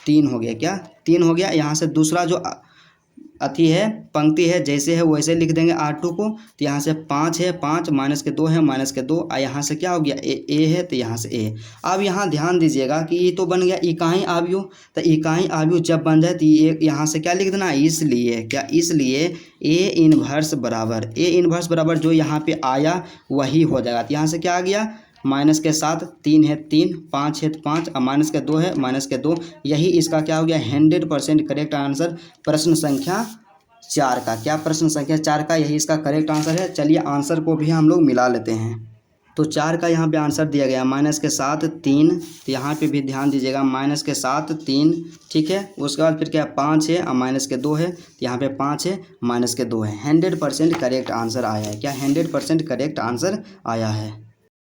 3 हो गया, क्या 3 हो गया। यहाँ से दूसरा जो अथी है पंक्ति है जैसे है वैसे लिख देंगे R2 को। तो यहाँ से 5 है 5, माइनस के 2 है माइनस के 2, और यहाँ से क्या हो गया ए है, तो यहाँ से ए। अब यहाँ ध्यान दीजिएगा कि ये तो बन गया इकाई अवयव। तो इकाई अवयव जब बन जाए तो ये यहाँ से क्या लिख देना, इसलिए क्या, इसलिए A इनवर्स बराबर जो यहाँ पे आया वही हो जाएगा। तो यहाँ से क्या आ गया माइनस के 7, 3 है 3, 5 है 5, और माइनस के 2 है माइनस के 2, यही इसका क्या हो गया 100% करेक्ट आंसर प्रश्न संख्या 4 का, क्या प्रश्न संख्या 4 का यही इसका करेक्ट आंसर है। चलिए आंसर को भी हम लोग मिला लेते हैं। तो 4 का यहाँ पे आंसर दिया गया माइनस के 7 3, तो यहाँ पे भी ध्यान दीजिएगा माइनस के 7 3, ठीक है। उसके बाद फिर क्या 5 है और माइनस के 2 है, तो यहाँ पे 5 है माइनस के 2 है। 100% करेक्ट आंसर आया है, क्या 100% करेक्ट आंसर आया है।